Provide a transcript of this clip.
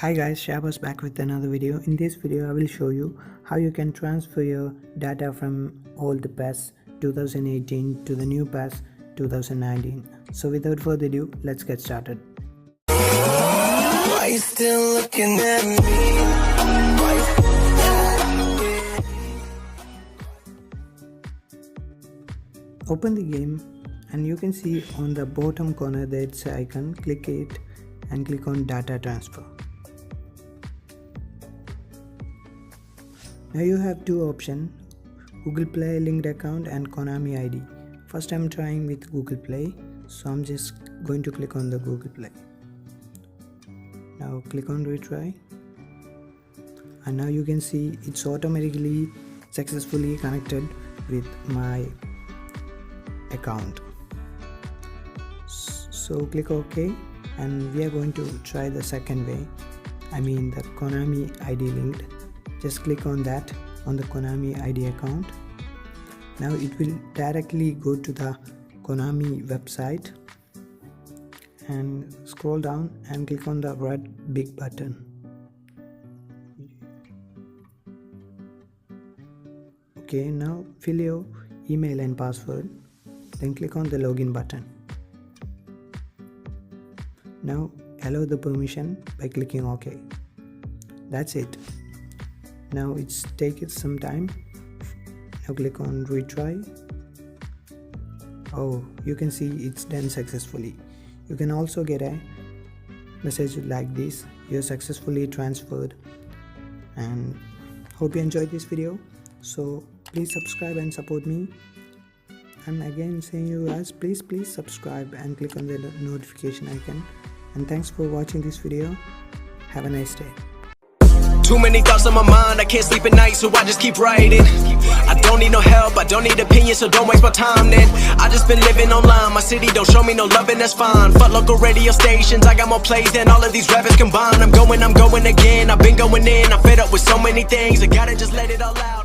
Hi guys, Shabas back with another video. In this video I will show you how you can transfer your data from old PAS 2018 to the new PAS 2019. So without further ado, let's get started. Why you still looking at me? Open the game and you can see on the bottom corner there's an icon. Click it and click on data transfer. Now you have two options, Google Play linked account and Konami ID. First I'm trying with Google Play, so I'm just going to click on the Google Play. Now click on retry and now you can see it's automatically successfully connected with my account. So click OK and we are going to try the second way, the Konami ID linked. Just click on that on the Konami ID account. Now it will directly go to the Konami website and scroll down and click on the red big button. Okay, now fill your email and password, then click on the login button. Now allow the permission by clicking OK. That's it. Now it's taken some time. Now click on retry. Oh, you can see it's done successfully. You can also get a message like this: you're successfully transferred. And hope you enjoyed this video. So please subscribe and support me. I'm again saying you guys, please subscribe and click on the notification icon. And thanks for watching this video. Have a nice day. Too many thoughts on my mind, I can't sleep at night, so I just keep writing. I don't need no help, I don't need opinions, so don't waste my time then. I just been living online, my city don't show me no love and that's fine. Fuck local radio stations, I got more plays than all of these rappers combined. I'm going again, I've been going in, I'm fed up with so many things, I gotta just let it all out.